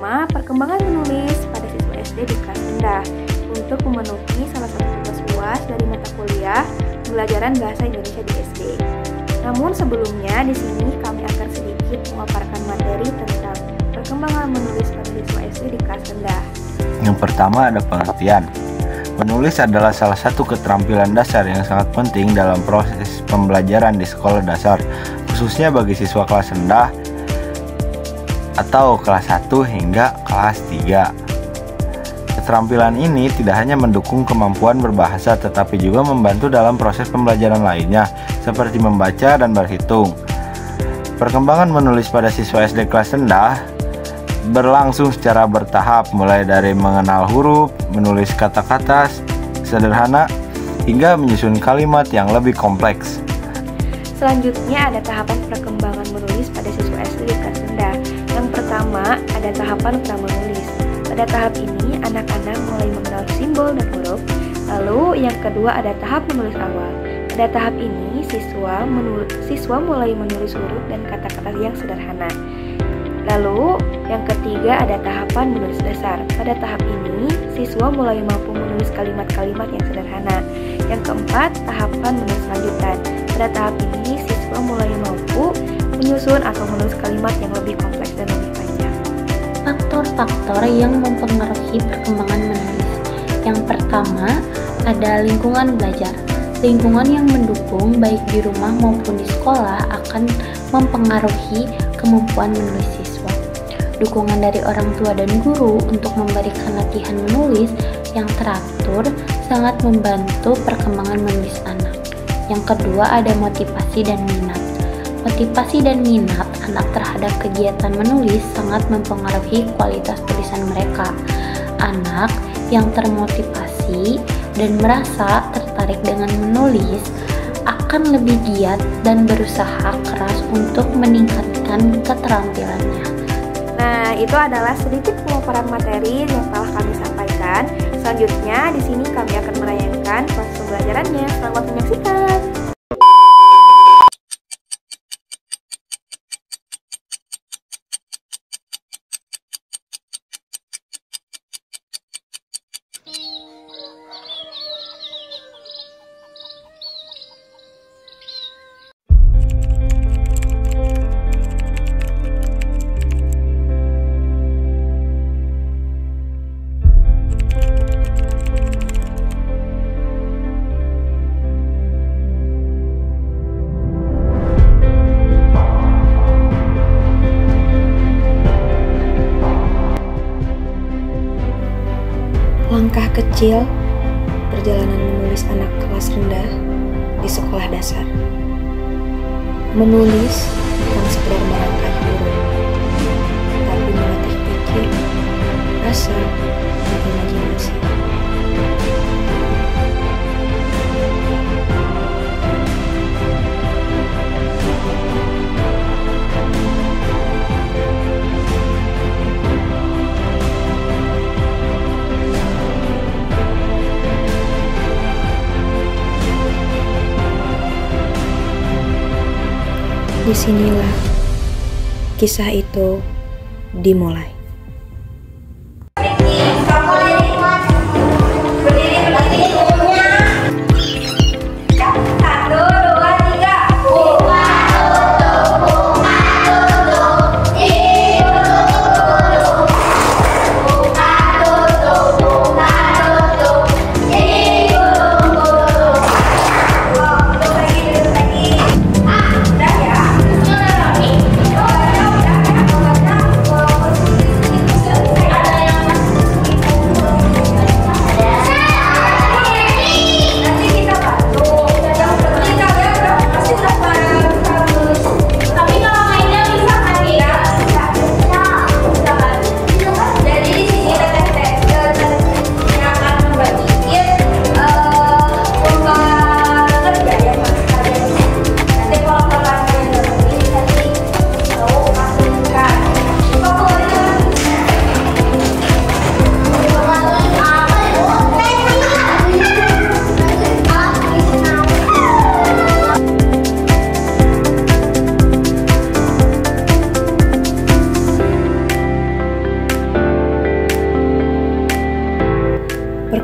pertama, perkembangan menulis pada siswa SD di kelas rendah untuk memenuhi salah satu tugas UAS dari mata kuliah pembelajaran bahasa Indonesia di SD. Namun sebelumnya di sini kami akan sedikit memaparkan materi tentang perkembangan menulis pada siswa SD di kelas rendah. Yang pertama ada pengertian. Menulis adalah salah satu keterampilan dasar yang sangat penting dalam proses pembelajaran di sekolah dasar, khususnya bagi siswa kelas rendah atau kelas 1 hingga kelas 3. Keterampilan ini tidak hanya mendukung kemampuan berbahasa tetapi juga membantu dalam proses pembelajaran lainnya seperti membaca dan berhitung. Perkembangan menulis pada siswa SD kelas rendah berlangsung secara bertahap, mulai dari mengenal huruf, menulis kata-kata sederhana, hingga menyusun kalimat yang lebih kompleks. Selanjutnya ada tahapan perkembangan menulis pada siswa SD di kelas rendah. Yang pertama ada tahapan pramenulis. Pada tahap ini anak-anak mulai mengenal simbol dan huruf. Lalu yang kedua ada tahap menulis awal. Pada tahap ini siswa mulai menulis huruf dan kata-kata yang sederhana. Lalu yang ketiga ada tahapan menulis dasar. Pada tahap ini siswa mulai mampu menulis kalimat-kalimat yang sederhana. Yang keempat tahapan menulis lanjutan. Pada tahap ini siswa mulai mampu menyusun atau menulis kalimat yang lebih kompleks dan lebih panjang. Faktor-faktor yang mempengaruhi perkembangan menulis. Yang pertama ada lingkungan belajar. Lingkungan yang mendukung baik di rumah maupun di sekolah akan mempengaruhi kemampuan menulis siswa. Dukungan dari orang tua dan guru untuk memberikan latihan menulis yang teratur sangat membantu perkembangan menulis anak. Yang kedua ada motivasi dan minat. Motivasi dan minat anak terhadap kegiatan menulis sangat mempengaruhi kualitas tulisan mereka. Anak yang termotivasi dan merasa tertarik dengan menulis akan lebih giat dan berusaha keras untuk meningkatkan keterampilannya. Nah, itu adalah sedikit pemaparan materi yang telah kami sampaikan. Selanjutnya, di sini kami akan menayangkan proses pembelajarannya. Selamat menyaksikan. Langkah kecil perjalanan menulis anak kelas rendah di sekolah dasar. Menulis bukan sekedar merangkai huruf, tapi melatih pikir, rasa, dan imajinasi. Disinilah kisah itu dimulai.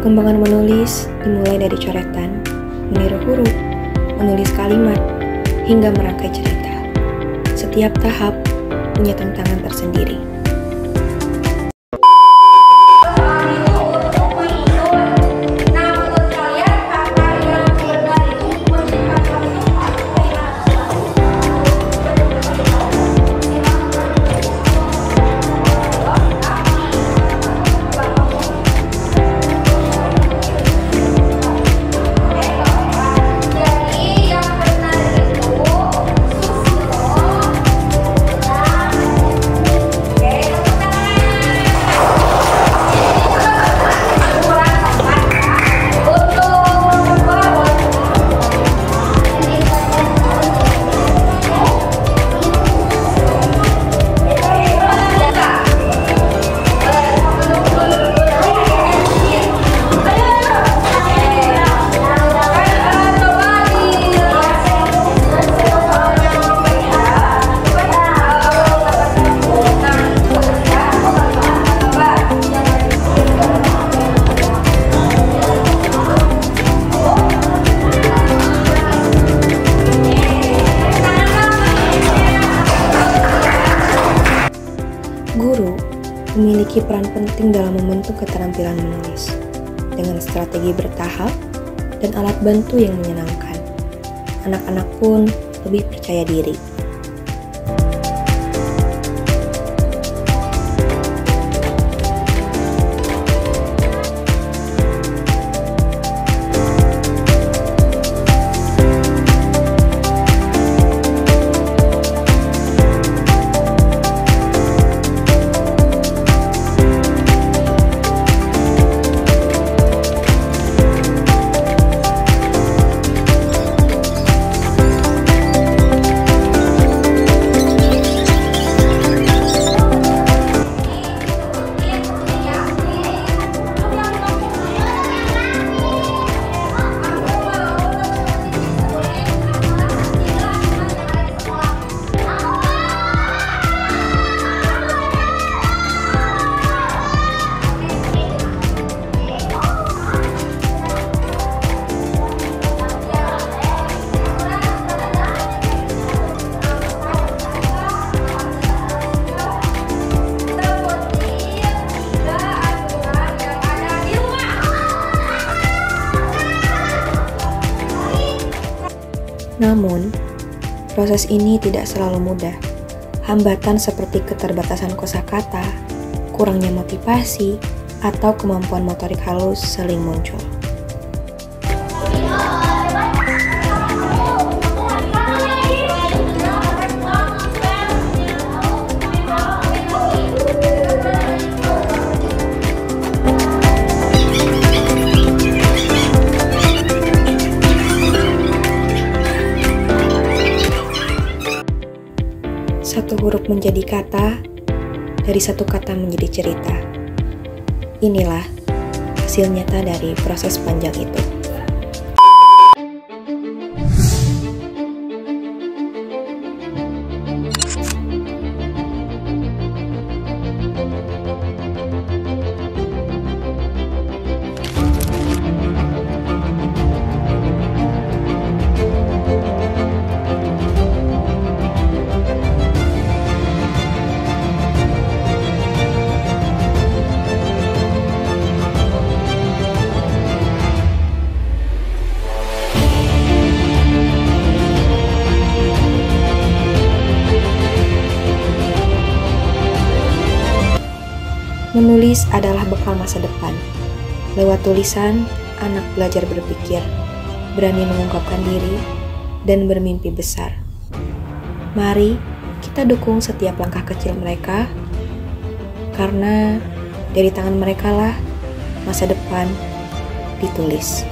Perkembangan menulis dimulai dari coretan, meniru huruf, menulis kalimat, hingga merangkai cerita. Setiap tahap punya tantangan tersendiri. Guru memiliki peran penting dalam membentuk keterampilan menulis dengan strategi bertahap dan alat bantu yang menyenangkan. Anak-anak pun lebih percaya diri. Namun, proses ini tidak selalu mudah. Hambatan seperti keterbatasan kosakata, kurangnya motivasi, atau kemampuan motorik halus sering muncul. Satu huruf menjadi kata, dari satu kata menjadi cerita. Inilah hasil nyata dari proses panjang itu. Menulis adalah bekal masa depan. Lewat tulisan, anak belajar berpikir, berani mengungkapkan diri, dan bermimpi besar. Mari kita dukung setiap langkah kecil mereka, karena dari tangan mereka lah masa depan ditulis.